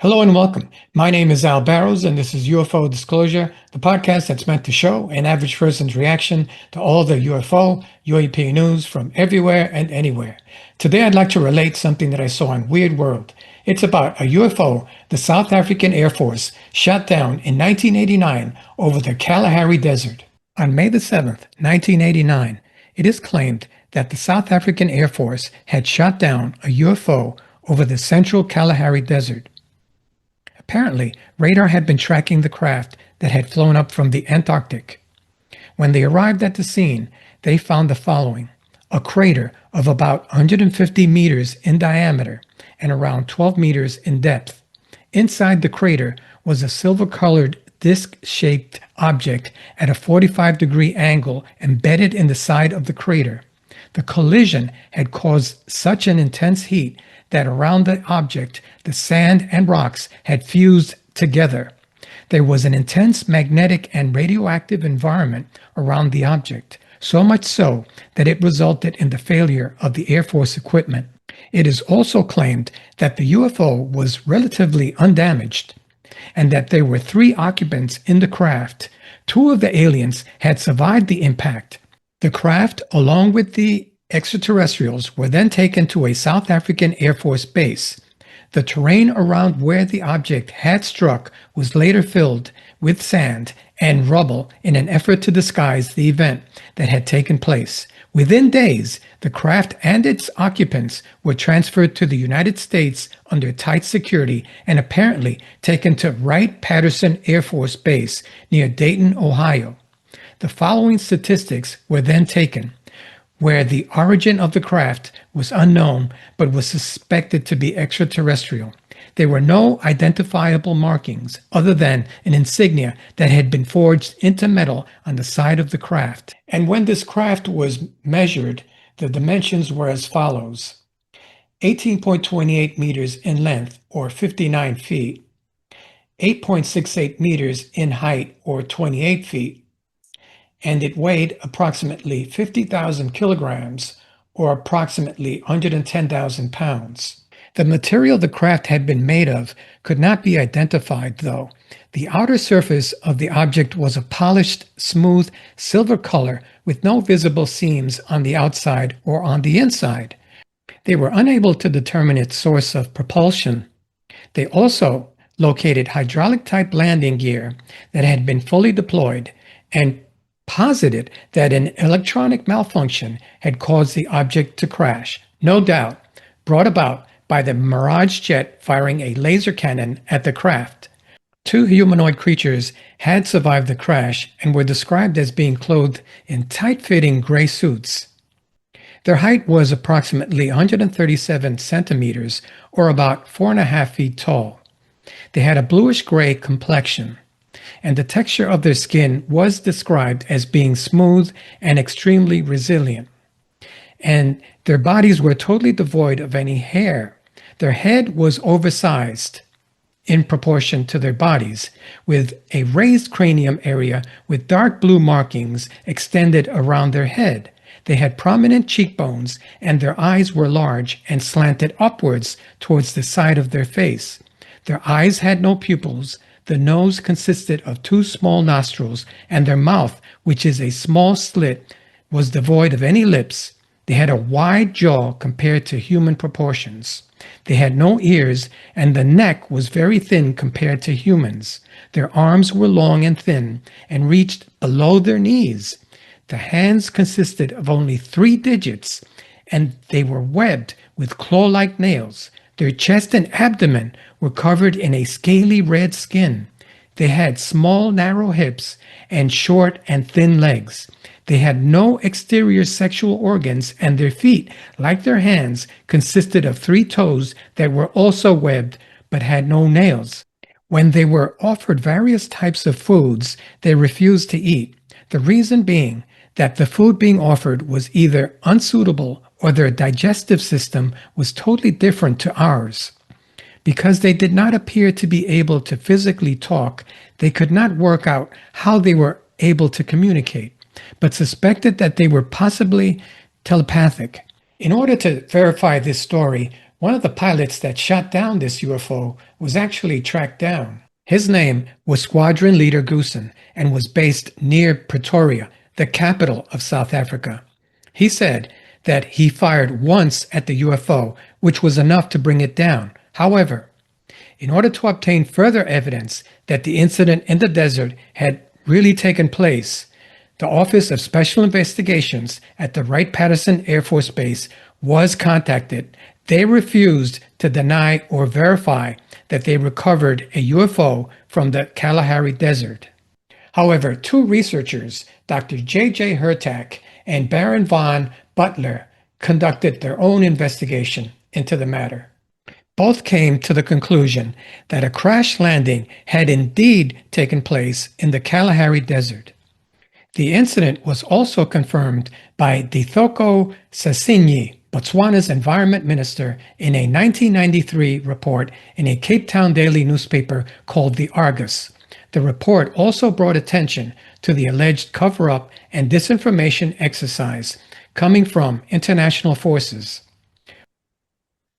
Hello and welcome. My name is Al Barrows, and this is UFO-Disclosure, the podcast that's meant to show an average person's reaction to all the UFO, UAP news from everywhere and anywhere. Today, I'd like to relate something that I saw on Weird World. It's about a UFO the South African Air Force shot down in 1989 over the Kalahari Desert. On May the 7th, 1989, it is claimed that the South African Air Force had shot down a UFO over the central Kalahari Desert. Apparently, radar had been tracking the craft that had flown up from the Antarctic. When they arrived at the scene, they found the following: a crater of about 150 meters in diameter and around 12 meters in depth. Inside the crater was a silver-colored disc-shaped object at a 45-degree angle embedded in the side of the crater. The collision had caused such an intense heat that around the object, the sand and rocks had fused together. There was an intense magnetic and radioactive environment around the object, so much so that it resulted in the failure of the Air Force equipment. It is also claimed that the UFO was relatively undamaged and that there were 3 occupants in the craft. 2 of the aliens had survived the impact. The craft, along with the extraterrestrials, were then taken to a South African Air Force base. The terrain around where the object had struck was later filled with sand and rubble in an effort to disguise the event that had taken place. Within days, the craft and its occupants were transferred to the United States under tight security and apparently taken to Wright-Patterson Air Force Base near Dayton, Ohio. The following statistics were then taken, where the origin of the craft was unknown but was suspected to be extraterrestrial. There were no identifiable markings other than an insignia that had been forged into metal on the side of the craft. And when this craft was measured, the dimensions were as follows: 18.28 meters in length, or 59 feet, 8.68 meters in height, or 28 feet, and it weighed approximately 50,000 kilograms, or approximately 110,000 pounds. The material the craft had been made of could not be identified, though. The outer surface of the object was a polished, smooth silver color with no visible seams on the outside or on the inside. They were unable to determine its source of propulsion. They also located hydraulic-type landing gear that had been fully deployed and posited that an electronic malfunction had caused the object to crash, no doubt brought about by the Mirage jet firing a laser cannon at the craft. 2 humanoid creatures had survived the crash and were described as being clothed in tight-fitting gray suits. Their height was approximately 137 centimeters, or about 4.5 feet tall. They had a bluish-gray complexion, and the texture of their skin was described as being smooth and extremely resilient. And their bodies were totally devoid of any hair. Their head was oversized in proportion to their bodies, with a raised cranium area with dark blue markings extended around their head. They had prominent cheekbones, and their eyes were large and slanted upwards towards the side of their face. Their eyes had no pupils. The nose consisted of 2 small nostrils, and their mouth, which is a small slit, was devoid of any lips. They had a wide jaw compared to human proportions. They had no ears, and the neck was very thin compared to humans. Their arms were long and thin and reached below their knees. The hands consisted of only 3 digits, and they were webbed with claw-like nails. Their chest and abdomen were covered in a scaly red skin. They had small, narrow hips and short and thin legs. They had no exterior sexual organs, and their feet, like their hands, consisted of 3 toes that were also webbed but had no nails. When they were offered various types of foods, they refused to eat, the reason being that the food being offered was either unsuitable or their digestive system was totally different to ours. Because they did not appear to be able to physically talk, they could not work out how they were able to communicate, but suspected that they were possibly telepathic. In order to verify this story, One of the pilots that shot down this UFO was actually tracked down. His name was Squadron Leader Goosen and was based near Pretoria, the capital of South Africa. He said that he fired once at the UFO, which was enough to bring it down. However, in order to obtain further evidence that the incident in the desert had really taken place, the Office of Special Investigations at the Wright-Patterson Air Force Base was contacted. They refused to deny or verify that they recovered a UFO from the Kalahari Desert. However, two researchers, Dr. J.J. Hurtak and Baron von Butler, conducted their own investigation into the matter. Both came to the conclusion that a crash landing had indeed taken place in the Kalahari Desert. The incident was also confirmed by Dithoko Sasinyi, Botswana's environment minister, in a 1993 report in a Cape Town daily newspaper called the Argus. The report also brought attention to the alleged cover-up and disinformation exercise coming from international forces.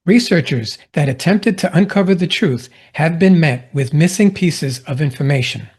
Researchers that attempted to uncover the truth have been met with missing pieces of information.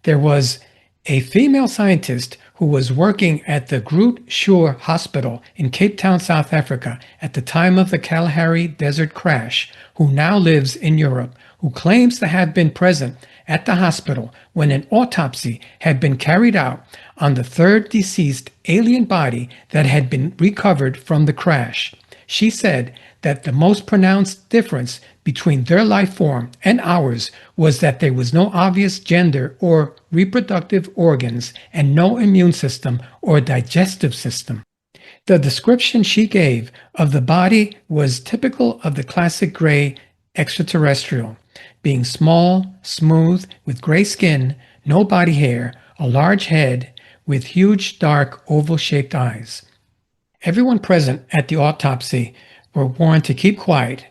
There was a female scientist who was working at the Groot Schuur Hospital in Cape Town, South Africa at the time of the Kalahari Desert crash, who now lives in Europe, who claims to have been present at the hospital when an autopsy had been carried out on the third deceased alien body that had been recovered from the crash. She said that the most pronounced difference between their life form and ours was that there was no obvious gender or reproductive organs and no immune system or digestive system. The description she gave of the body was typical of the classic gray extraterrestrial, being small, smooth, with gray skin, no body hair, a large head, with huge, dark, oval-shaped eyes. Everyone present at the autopsy were warned to keep quiet.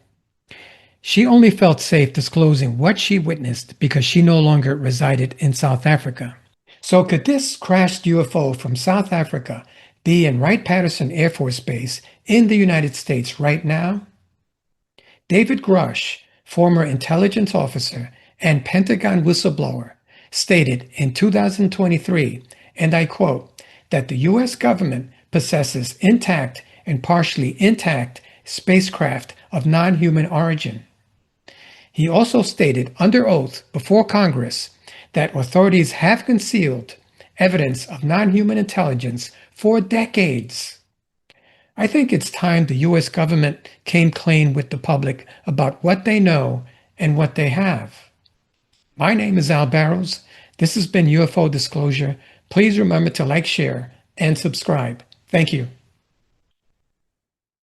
She only felt safe disclosing what she witnessed because she no longer resided in South Africa. So could this crashed UFO from South Africa be in Wright-Patterson Air Force Base in the United States right now? David Grush, former intelligence officer and Pentagon whistleblower, stated in 2023, and I quote, that the U.S. government possesses intact and partially intact spacecraft of non-human origin. He also stated under oath before Congress that authorities have concealed evidence of non-human intelligence for decades. I think it's time the U.S. government came clean with the public about what they know and what they have. My name is Al Barrows. This has been UFO Disclosure. Please remember to like, share, and subscribe. Thank you.